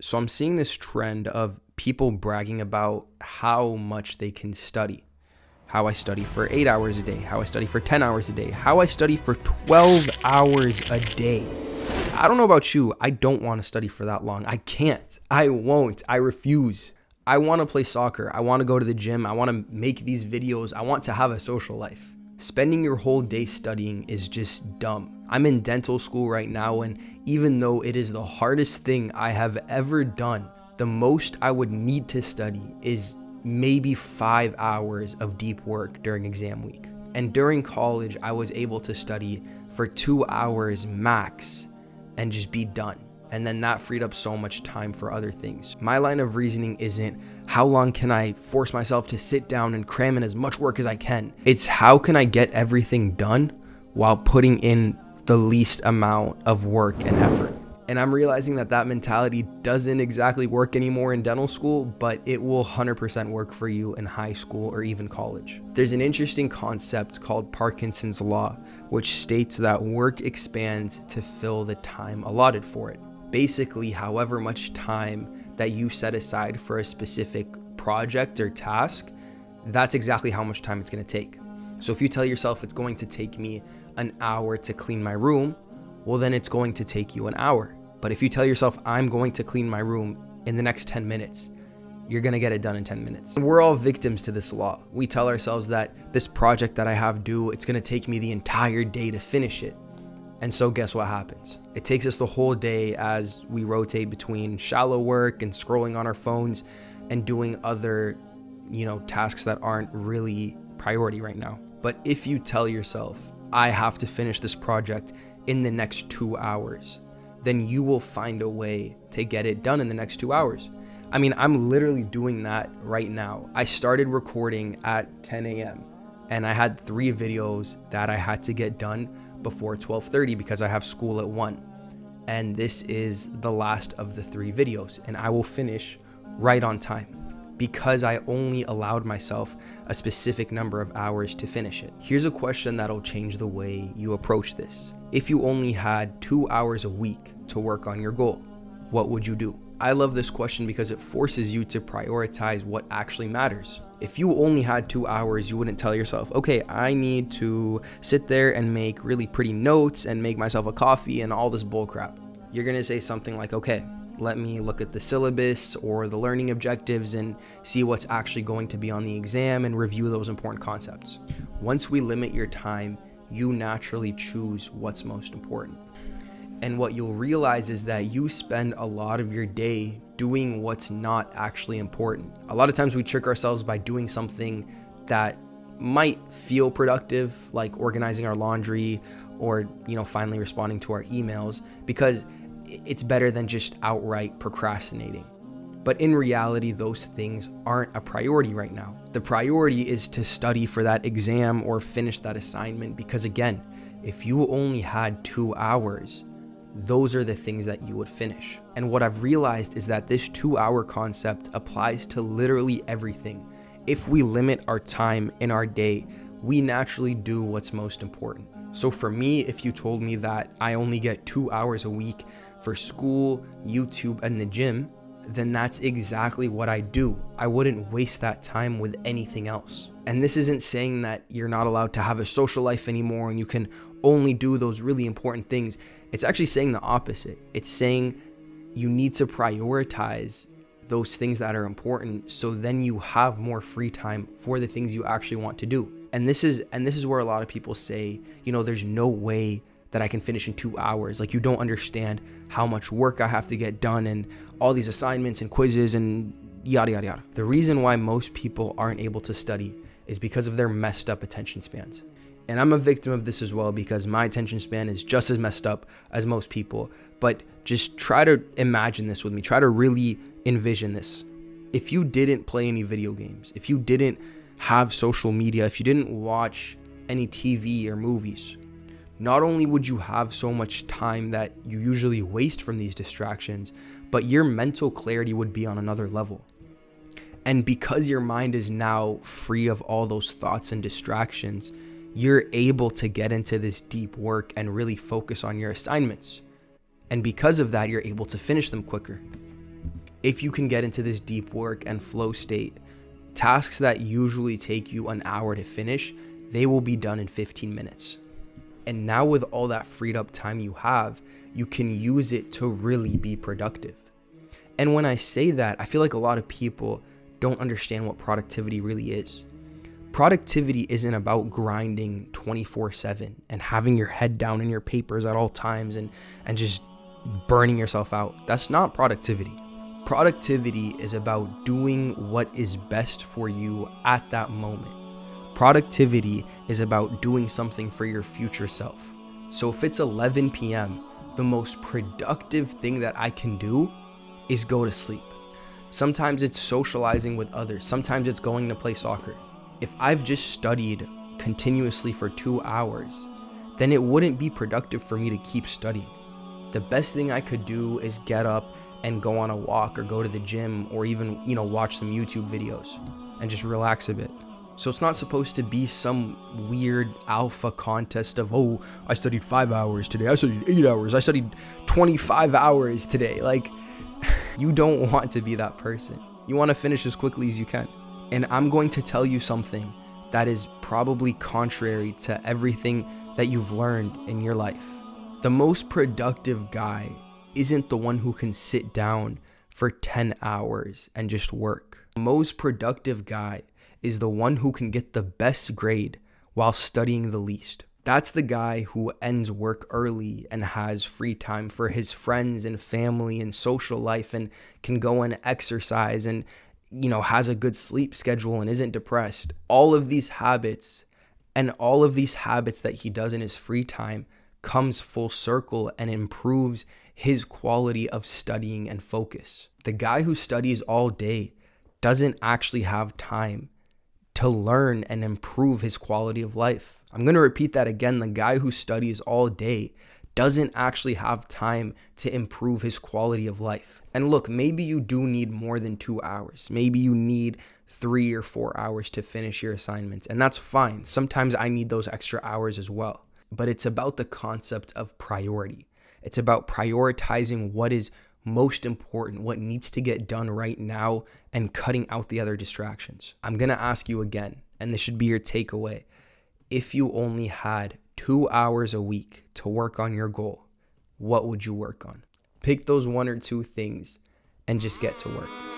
So I'm seeing this trend of people bragging about how much they can study. How I study for 8 hours a day, how I study for 10 hours a day, how I study for 12 hours a day. I don't know about you, I don't want to study for that long. I can't, I won't, I refuse. I want to play soccer, I want to go to the gym, I want to make these videos, I want to have a social life. Spending your whole day studying is just dumb. I'm in dental school right now, and even though it is the hardest thing I have ever done, the most I would need to study is maybe 5 hours of deep work during exam week. And during college, I was able to study for 2 hours max and just be done. And then that freed up so much time for other things. My line of reasoning isn't how long can I force myself to sit down and cram in as much work as I can. It's how can I get everything done while putting in the least amount of work and effort. And I'm realizing that that mentality doesn't exactly work anymore in dental school, but it will 100% work for you in high school or even college. There's an interesting concept called Parkinson's Law, which states that work expands to fill the time allotted for it. Basically, however much time that you set aside for a specific project or task, that's exactly how much time it's going to take. So if you tell yourself it's going to take me an hour to clean my room, well, then it's going to take you an hour. But if you tell yourself, I'm going to clean my room in the next 10 minutes, you're going to get it done in 10 minutes. We're all victims to this law. We tell ourselves that this project that I have due, it's going to take me the entire day to finish it. And so guess what happens? It takes us the whole day as we rotate between shallow work and scrolling on our phones and doing other, tasks that aren't really priority right now. But if you tell yourself, I have to finish this project in the next 2 hours, then you will find a way to get it done in the next 2 hours. I mean, I'm literally doing that right now. I started recording at 10 a.m. and I had 3 videos that I had to get done before 12:30 because I have school at 1. And this is the last of the 3 videos, and I will finish right on time because I only allowed myself a specific number of hours to finish it. Here's a question that'll change the way you approach this. If you only had 2 hours a week to work on your goal, what would you do? I love this question because it forces you to prioritize what actually matters. If you only had 2 hours, you wouldn't tell yourself, okay, I need to sit there and make really pretty notes and make myself a coffee and all this bull crap. You're gonna say something like, okay, let me look at the syllabus or the learning objectives and see what's actually going to be on the exam and review those important concepts. Once we limit your time, you naturally choose what's most important. And what you'll realize is that you spend a lot of your day doing what's not actually important. A lot of times we trick ourselves by doing something that might feel productive, like organizing our laundry or, finally responding to our emails, because it's better than just outright procrastinating. But in reality, those things aren't a priority right now. The priority is to study for that exam or finish that assignment, because again, if you only had 2 hours, those are the things that you would finish. And what I've realized is that this 2-hour concept applies to literally everything. If we limit our time in our day, we naturally do what's most important. So for me, if you told me that I only get 2 hours a week for school, YouTube, and the gym, then that's exactly what I do. I wouldn't waste that time with anything else. And this isn't saying that you're not allowed to have a social life anymore and you can only do those really important things. It's actually saying the opposite. It's saying you need to prioritize those things that are important, so then you have more free time for the things you actually want to do. And this is where a lot of people say, there's no way that I can finish in 2 hours. Like, you don't understand how much work I have to get done and all these assignments and quizzes and yada, yada, yada. The reason why most people aren't able to study is because of their messed up attention spans. And I'm a victim of this as well because my attention span is just as messed up as most people. But just try to imagine this with me. Try to really envision this. If you didn't play any video games, if you didn't have social media, if you didn't watch any TV or movies, not only would you have so much time that you usually waste from these distractions, but your mental clarity would be on another level. And because your mind is now free of all those thoughts and distractions, you're able to get into this deep work and really focus on your assignments. And because of that, you're able to finish them quicker. If you can get into this deep work and flow state, tasks that usually take you an hour to finish, they will be done in 15 minutes. And now with all that freed up time you have, you can use it to really be productive. And when I say that, I feel like a lot of people don't understand what productivity really is. Productivity isn't about grinding 24/7 and having your head down in your papers at all times and just burning yourself out. That's not productivity. Productivity is about doing what is best for you at that moment. Productivity is about doing something for your future self. So if it's 11 p.m., the most productive thing that I can do is go to sleep. Sometimes it's socializing with others. Sometimes it's going to play soccer. If I've just studied continuously for 2 hours, then it wouldn't be productive for me to keep studying. The best thing I could do is get up and go on a walk or go to the gym or even, watch some YouTube videos and just relax a bit. So it's not supposed to be some weird alpha contest of, oh, I studied 5 hours today. I studied 8 hours. I studied 25 hours today. Like, you don't want to be that person. You want to finish as quickly as you can. And I'm going to tell you something that is probably contrary to everything that you've learned in your life. The most productive guy isn't the one who can sit down for 10 hours and just work. The most productive guy is the one who can get the best grade while studying the least. That's the guy who ends work early and has free time for his friends and family and social life and can go and exercise and, has a good sleep schedule and isn't depressed. All of these habits that he does in his free time comes full circle and improves his quality of studying and focus. The guy who studies all day doesn't actually have time to learn and improve his quality of life. I'm going to repeat that again. The guy who studies all day doesn't actually have time to improve his quality of life. And look, maybe you do need more than 2 hours. Maybe you need 3 or 4 hours to finish your assignments, and that's fine. Sometimes I need those extra hours as well. But it's about the concept of priority. It's about prioritizing what is most important, what needs to get done right now, and cutting out the other distractions. I'm going to ask you again, and this should be your takeaway. If you only had 2 hours a week to work on your goal, what would you work on? Pick those 1 or 2 things and just get to work.